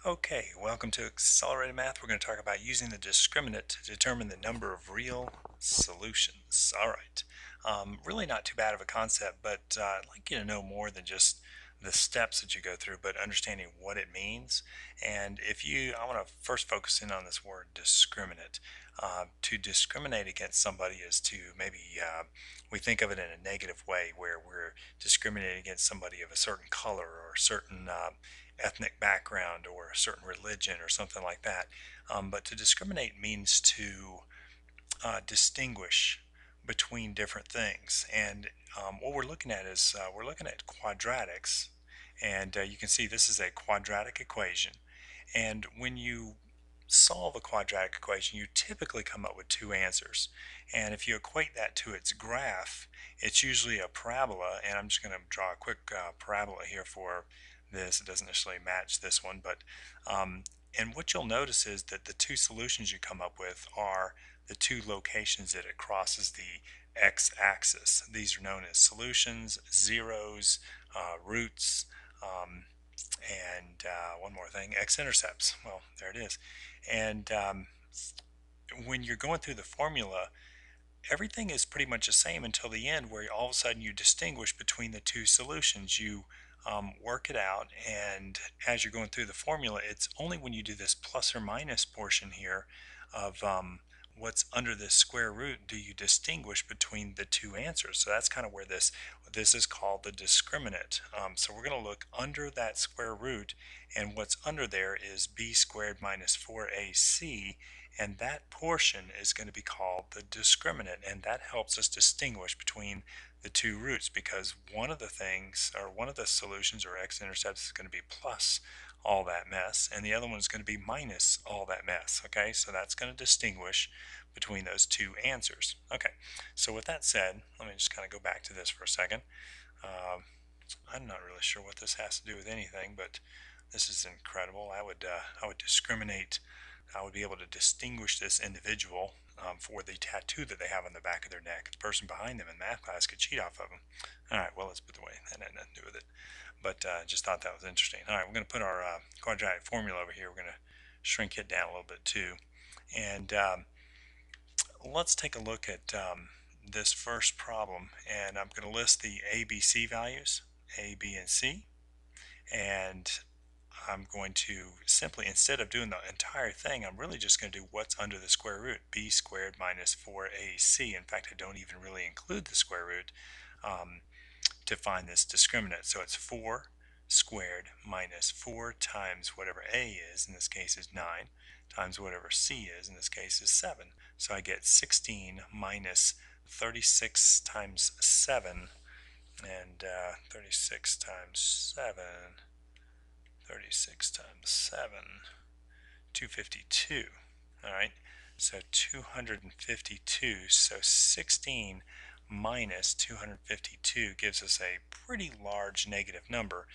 Okay, welcome to Accelerated Math. We're going to talk about using the discriminant to determine the number of real solutions. All right. Really not too bad of a concept, but I'd like you to know more than just the steps that you go through, but understanding what it means. And I want to first focus in on this word discriminant. To discriminate against somebody is to we think of it in a negative way, where we're discriminating against somebody of a certain color or a certain ethnic background or a certain religion or something like that. But to discriminate means to distinguish between different things. And what we're looking at is we're looking at quadratics. And you can see this is a quadratic equation. And when you solve a quadratic equation, you typically come up with two answers. And if you equate that to its graph, it's usually a parabola. And I'm just going to draw a quick parabola here for this. It doesn't necessarily match this one, but and what you'll notice is that the two solutions you come up with are the two locations that it crosses the x-axis. These are known as solutions, zeros, roots, and one more thing, x-intercepts. Well, there it is. And when you're going through the formula, everything is pretty much the same until the end, where all of a sudden you distinguish between the two solutions. You work it out, and as you're going through the formula, it's only when you do this plus or minus portion here of what's under this square root do you distinguish between the two answers. So that's kind of where this is called the discriminant. So we're going to look under that square root, and what's under there is b squared minus 4ac, and that portion is going to be called the discriminant, and that helps us distinguish between the two roots, because one of the things, or one of the solutions or x-intercepts, is going to be plus all that mess, and the other one is going to be minus all that mess. Okay, so that's going to distinguish between those two answers. Okay, so with that said, let me just kind of go back to this for a second. I'm not really sure what this has to do with anything, but this is incredible. I would discriminate. I would be able to distinguish this individual for the tattoo that they have on the back of their neck. The person behind them in math class could cheat off of them. All right, well, let's put it away. That had nothing to do with it. But just thought that was interesting. All right, we're going to put our quadratic formula over here. We're going to shrink it down a little bit too. And let's take a look at this first problem. And I'm going to list the A, B, C values, A, B, and C. And I'm going to simply, instead of doing the entire thing, I'm really just going to do what's under the square root, b squared minus 4ac. In fact, I don't even really include the square root to find this discriminant. So it's 4 squared minus 4 times whatever a is, in this case is 9, times whatever c is, in this case is 7. So I get 16 minus 36 times 7, and 36 times 7, 36 times 7, 252. All right, so 252. So 16 minus 252 gives us a pretty large negative number,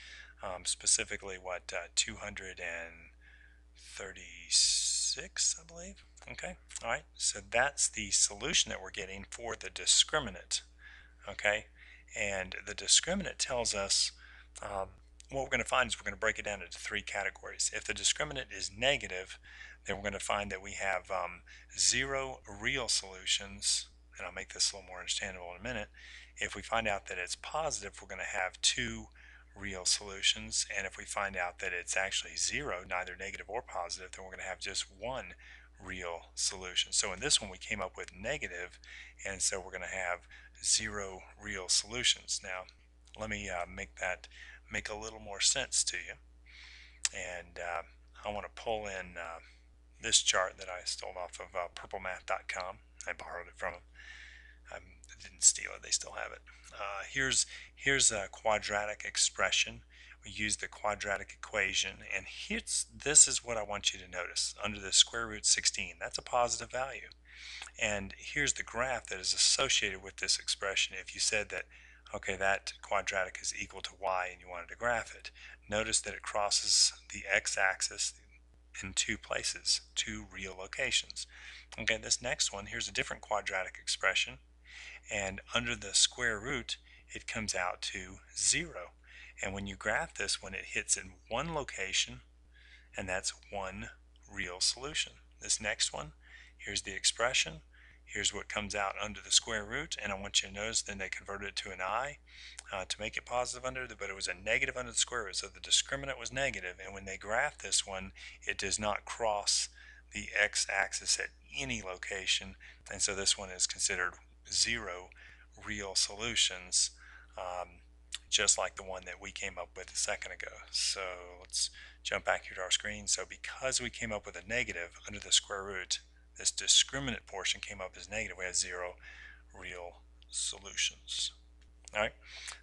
specifically what, 236, I believe. Okay, all right, so that's the solution that we're getting for the discriminant. Okay, and the discriminant tells us what we're going to find is we're going to break it down into three categories. If the discriminant is negative, then we're going to find that we have 0 real solutions, and I'll make this a little more understandable in a minute. If we find out that it's positive, we're going to have 2 real solutions, and if we find out that it's actually 0, neither negative or positive, then we're going to have just 1 real solution. So in this one we came up with negative, and so we're going to have 0 real solutions. Now let me make a little more sense to you, and I want to pull in this chart that I stole off of purplemath.com. I borrowed it from them. I didn't steal it, they still have it. Here's a quadratic expression. We use the quadratic equation, and this is what I want you to notice. Under the square root 16, that's a positive value. And here's the graph that is associated with this expression. If you said that, okay, that quadratic is equal to y and you wanted to graph it, notice that it crosses the x-axis in two places, two real locations. Okay, this next one, here's a different quadratic expression, and under the square root it comes out to 0. And when you graph this, when it hits in one location and that's one real solution. This next one, here's the expression, here's what comes out under the square root, and I want you to notice then they converted it to an I to make it positive under the, but it was a negative under the square root, so the discriminant was negative, and when they graph this one, it does not cross the x-axis at any location, and so this one is considered zero real solutions, just like the one that we came up with a second ago. So let's jump back here to our screen. So because we came up with a negative under the square root, this discriminant portion came up as negative. We have zero real solutions. All right,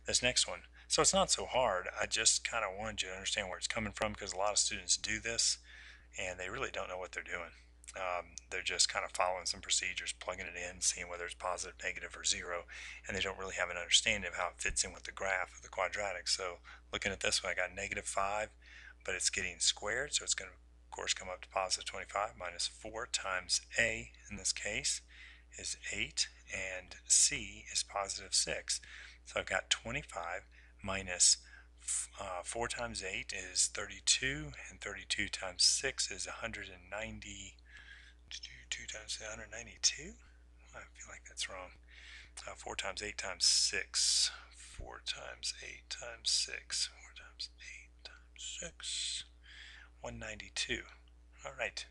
this next one. So it's not so hard. I just kind of wanted you to understand where it's coming from, because a lot of students do this and they really don't know what they're doing. They're just kind of following some procedures, plugging it in, seeing whether it's positive, negative, or zero, and they don't really have an understanding of how it fits in with the graph of the quadratic. So looking at this one, I got negative 5, but it's getting squared, so it's going to, of course, come up to positive 25 minus 4 times a, in this case, is 8, and c is positive 6. So I've got 25 minus 4 times 8 is 32, and 32 times 6 is 190. 2 times 192? I feel like that's wrong. 4 times 8 times 6. 4 times 8 times 6. 4 times 8 times 6. 192. All right.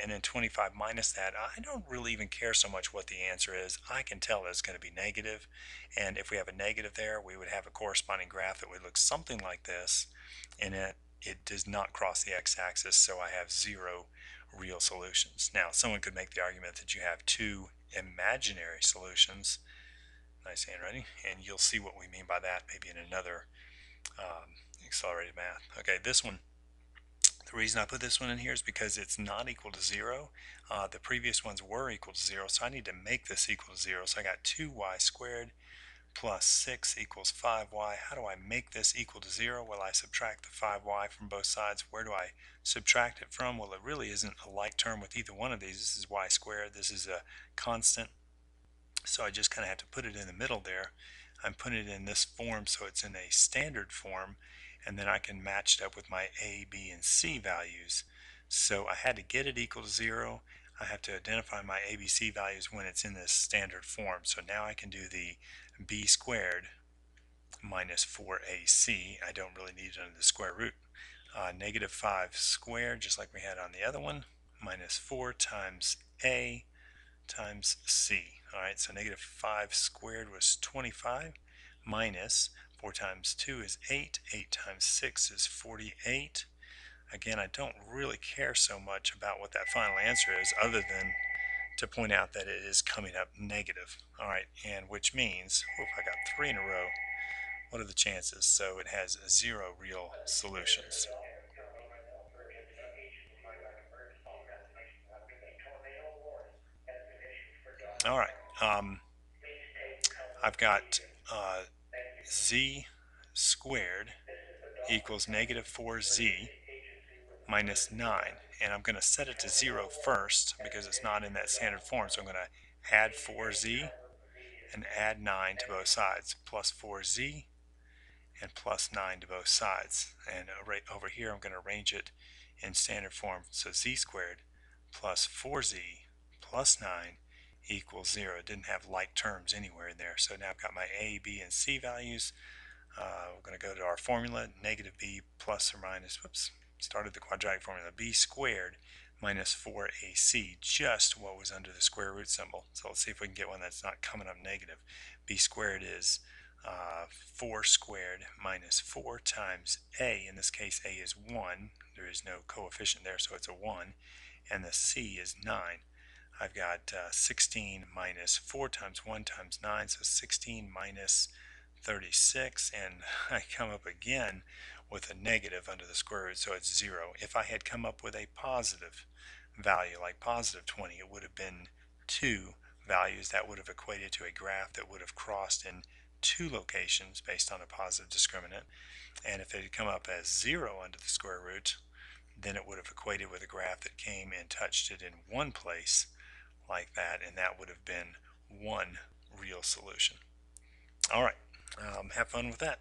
And then 25 minus that, I don't really even care so much what the answer is. I can tell it's going to be negative, and if we have a negative there, we would have a corresponding graph that would look something like this, and it does not cross the x-axis, so I have zero real solutions. Now, someone could make the argument that you have two imaginary solutions. Nice handwriting, and you'll see what we mean by that maybe in another accelerated math. Okay, this one, the reason I put this one in here is because it's not equal to 0. The previous ones were equal to 0, so I need to make this equal to 0. So I got 2y squared plus 6 equals 5y. How do I make this equal to 0? Well, I subtract the 5y from both sides. Where do I subtract it from? Well, it really isn't a like term with either one of these. This is y squared. This is a constant. So I just kind of have to put it in the middle there. I'm putting it in this form so it's in a standard form, and then I can match it up with my a, b, and c values. So I had to get it equal to 0. I have to identify my a, b, c values when it's in this standard form. So now I can do the b squared minus 4ac. I don't really need it under the square root. Negative 5 squared, just like we had on the other one, minus 4 times a times c. Alright, so negative 5 squared was 25, minus 4 times 2 is 8, 8 times 6 is 48. Again, I don't really care so much about what that final answer is, other than to point out that it is coming up negative. Alright, and which means, I got 3 in a row. What are the chances? So it has 0 real solutions. Alright, I've got z squared equals negative 4z minus 9, and I'm going to set it to 0 first because it's not in that standard form. So I'm going to add 4z and add 9 to both sides, plus 4z and plus 9 to both sides. And right over here, I'm going to arrange it in standard form. So z squared plus 4z plus 9 equals 0. It didn't have like terms anywhere in there. So now I've got my a, b, and c values. We're going to go to our formula, negative b plus or minus, started the quadratic formula, b squared minus 4ac, just what was under the square root symbol. So let's see if we can get one that's not coming up negative. B squared is 4 squared minus 4 times a. In this case, a is 1. There is no coefficient there, so it's a 1. And the c is 9. I've got 16 minus 4 times 1 times 9, so 16 minus 36, and I come up again with a negative under the square root, so it's 0. If I had come up with a positive value, like positive 20, it would have been 2 values. That would have equated to a graph that would have crossed in 2 locations based on a positive discriminant. And if it had come up as 0 under the square root, then it would have equated with a graph that came and touched it in one place like that, and that would have been one real solution. All right, have fun with that.